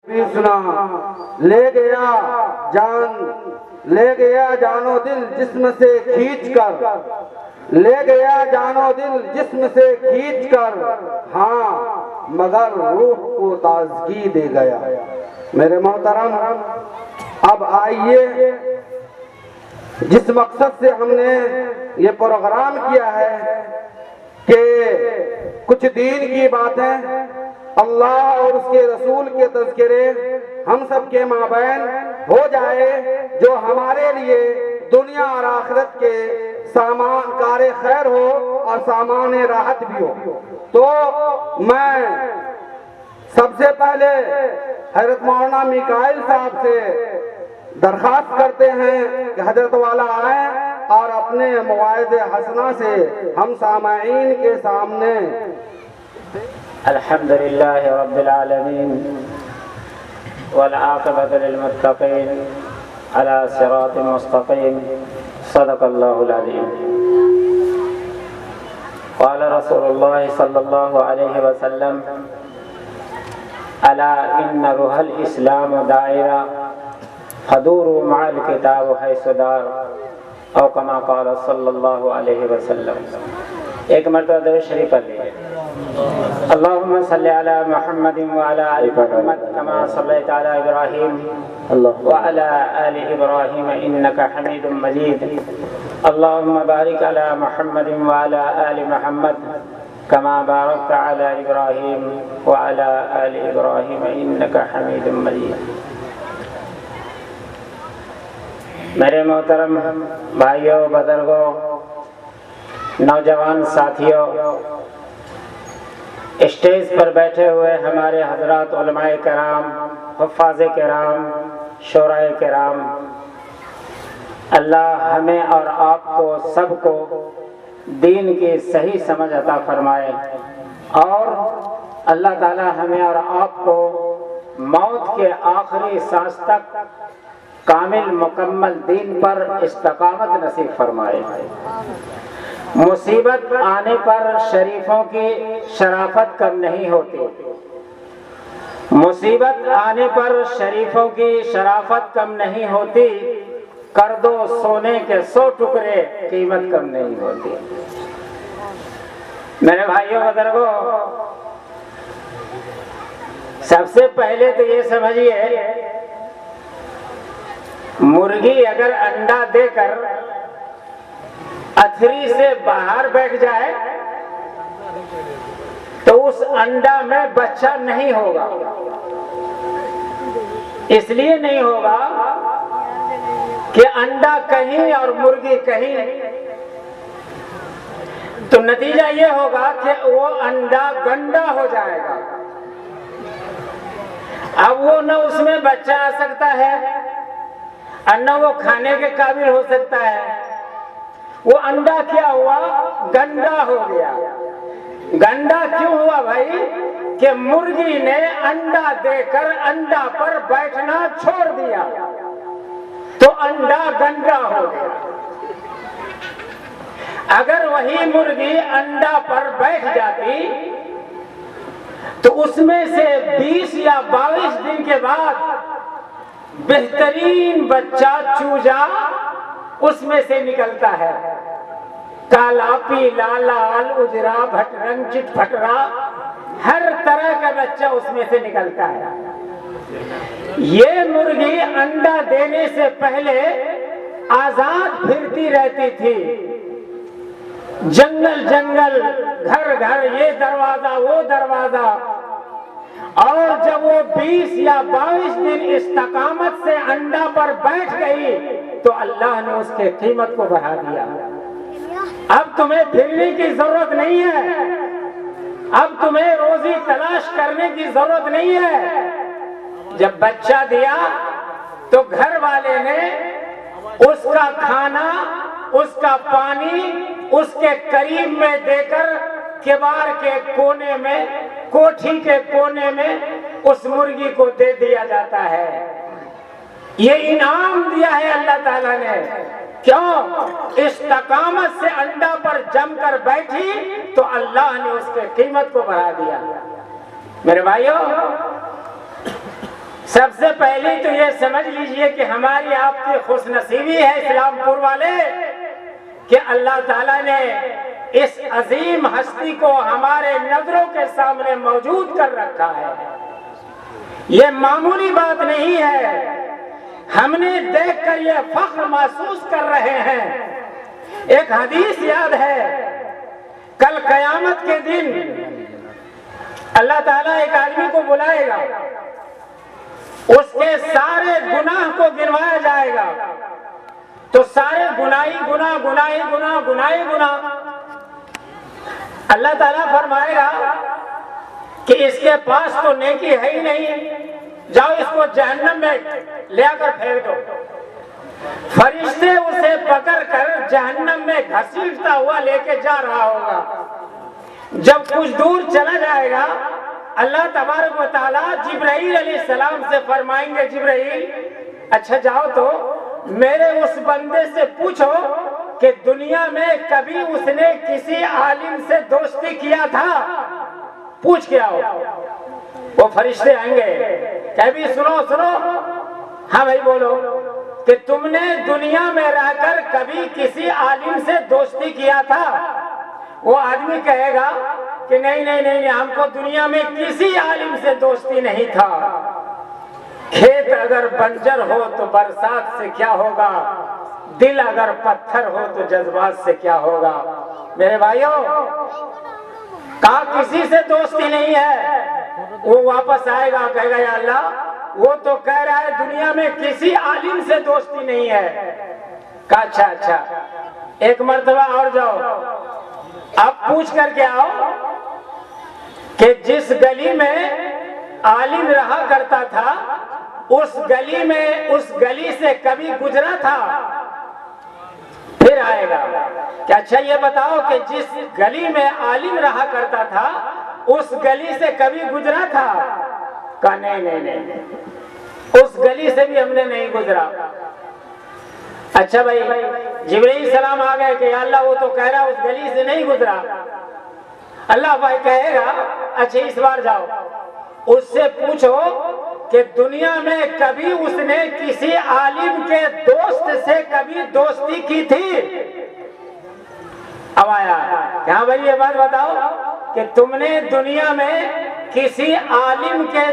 بھی سنا، لے گیا جان و دل جسم سے کھینچ کر، لے گیا جان و دل جسم سے کھینچ کر، ہاں مگر روح کو تازگی دے گیا۔ میرے محترم، اب آئیے جس مقصد سے ہم نے یہ پروگرام کیا ہے کہ کچھ دین کی باتیں، اللہ اور اس کے رسول کے تذکرے ہم سب کے مابین ہو جائے، جو ہمارے لیے دنیا اور آخرت کے سامان کار خیر ہو اور سامان راحت بھی ہو۔ تو میں سب سے پہلے حضرت مولانا میکائیل صاحب سے درخواست کرتے ہیں کہ حضرت والا آئیں اور اپنے مواعظ حسنہ سے ہم سامعین کے سامنے۔ الحمدللہ رب العالمین والعاقبۃ للمتقین علی صراط مستقیم، صدق اللہ العظیم۔ قال رسول اللہ صلی اللہ علیہ وسلم الا ان روح الاسلام دائرہ فدوروا مع الکتاب حیث دار، او کما قال صلی اللہ علیہ وسلم۔ ایک مرتبہ درود شریف پڑھ لیجیے۔ اللہم صلی علی محمد وعلی آل محمد کما صلیت علی ابراہیم وعلی آل ابراہیم انک حمید مجید۔ اللہم بارک علی محمد وعلی آل محمد کما بارکت علی ابراہیم وعلی آل ابراہیم انک حمید مجید۔ میرے محترم بھائیوں، بزرگوں، نوجوان ساتھیوں، اسٹیج پر بیٹھے ہوئے ہمارے حضرات علماء کرام، حفاظ کرام، شورائے کرام، اللہ ہمیں اور آپ کو سب کو دین کی صحیح سمجھ عطا فرمائے، اور اللہ تعالی ہمیں اور آپ کو موت کے آخری سانس تک کامل مکمل دین پر استقامت نصیب فرمائے۔ مصیبت آنے پر شریفوں کی شرافت کم نہیں ہوتی، مصیبت آنے پر شریفوں کی شرافت کم نہیں ہوتی، کر دو سونے کے 100 ٹکڑے قیمت کم نہیں ہوتی۔ میرے بھائیوں بزرگوں، سب سے پہلے تو یہ سمجھیے، مرغی اگر انڈا دے کر اتھری سے باہر بیٹھ جائے تو اس انڈا میں بچہ نہیں ہوگا۔ اس لیے نہیں ہوگا کہ انڈا کہیں اور مرغی کہیں، تو نتیجہ یہ ہوگا کہ وہ انڈا گندا ہو جائے گا، اب وہ نہ اس میں بچہ آ سکتا ہے اور نہ وہ کھانے کے قابل ہو سکتا ہے۔ وہ انڈا کیا ہوا؟ گندا ہو گیا۔ گندا کیوں ہوا بھائی؟ کہ مرغی نے انڈا دے کر انڈا پر بیٹھنا چھوڑ دیا، تو انڈا گندا ہو گیا۔ اگر وہی مرغی انڈا پر بیٹھ جاتی تو اس میں سے 20 یا 22 دن کے بعد بہترین بچہ چوجا اس میں سے نکلتا ہے، کالا پیلا لال اجرا بھٹ رنگ چٹ پھٹرا، ہر طرح کا بچہ اس میں سے نکلتا ہے۔ یہ مرغی انڈا دینے سے پہلے آزاد پھرتی رہتی تھی، جنگل جنگل، گھر گھر، یہ دروازہ وہ دروازہ، اور جب وہ 20 یا 22 دن استقامت سے انڈا پر بیٹھ گئی تو اللہ نے اس کے قیمت کو بڑھا دیا۔ اب تمہیں پھرنے کی ضرورت نہیں ہے، اب تمہیں روزی تلاش کرنے کی ضرورت نہیں ہے۔ جب بچہ دیا تو گھر والے نے اس کا کھانا، اس کا پانی اس کے قریب میں دے کر کباڑ کے کونے میں، کوٹھی کے کونے میں اس مرغی کو دے دیا جاتا ہے۔ یہ انعام دیا ہے اللہ تعالیٰ نے۔ کیوں؟ استقامت سے انڈا پر جم کر بیٹھی تو اللہ نے اس کے قیمت کو بڑھا دیا۔ میرے بھائیوں، سب سے پہلی تو یہ سمجھ لیجئے کہ ہماری آپ کی خوش نصیبی ہے اسلام پور والے کہ اللہ تعالیٰ نے اس عظیم ہستی کو ہمارے نظروں کے سامنے موجود کر رکھا ہے۔ یہ معمولی بات نہیں ہے، ہم نے دیکھ کر یہ فخر محسوس کر رہے ہیں۔ ایک حدیث یاد ہے، کل قیامت کے دن اللہ تعالیٰ ایک آدمی کو بلائے گا، اس کے سارے گناہ کو گنوایا جائے گا، تو سارے گناہی گناہ اللہ تعالیٰ فرمائے گا کہ اس کے پاس تو نیکی ہے ہی نہیں، جاؤ اس کو جہنم میں لے آ کر پھینک دو۔ فرشتے اسے پکڑ کر جہنم میں گھسیٹتا ہوا لے کے جا رہا ہوگا۔ جب کچھ دور چلا جائے گا، اللہ تبارک و تعالیٰ جبرائیل علیہ السلام سے فرمائیں گے، جبرائیل اچھا جاؤ تو میرے اس بندے سے پوچھو کہ دنیا میں کبھی اس نے کسی عالم سے دوستی کیا تھا، پوچھ کے آؤ۔ وہ فرشتے آئیں گے کہ بھی سنو ہاں بھائی بولو کہ تم نے دنیا میں رہ کر کبھی کسی عالم سے دوستی کیا تھا؟ وہ آدمی کہے گا کہ نہیں ہم کو دنیا میں کسی عالم سے دوستی نہیں تھا۔ کھیت اگر بنجر ہو تو برسات سے کیا ہوگا، دل اگر پتھر ہو تو جذبات سے کیا ہوگا۔ میرے بھائیوں، کہا کسی سے دوستی نہیں ہے۔ وہ واپس آئے گا، کہے گا یا اللہ وہ تو کہہ رہا ہے دنیا میں کسی عالم سے دوستی نہیں ہے۔ کہا اچھا ایک مرتبہ اور جاؤ، اب پوچھ کر کے آؤ کہ جس گلی میں عالم رہا کرتا تھا اس گلی سے کبھی گزرا تھا؟ پھر آئے گا کہ اچھا یہ بتاؤ کہ جس گلی میں عالم رہا کرتا تھا اس گلی سے کبھی گزرا تھا؟ کہا نہیں اس گلی سے بھی ہم نے نہیں گزرا۔ اچھا بھائی، جبرائیل السلام آ گئے کہ یا اللہ وہ تو کہہ رہا اس گلی سے نہیں گزرا۔ اللہ بھائی کہے گا اچھا اس بار جاؤ اس سے پوچھو کہ دنیا میں کبھی اس نے کسی عالم کے دوست سے کبھی دوستی کی تھی؟ اب آیا کہ ہاں بھائی یہ بات بتاؤ کہ تم نے دنیا میں کسی عالم کے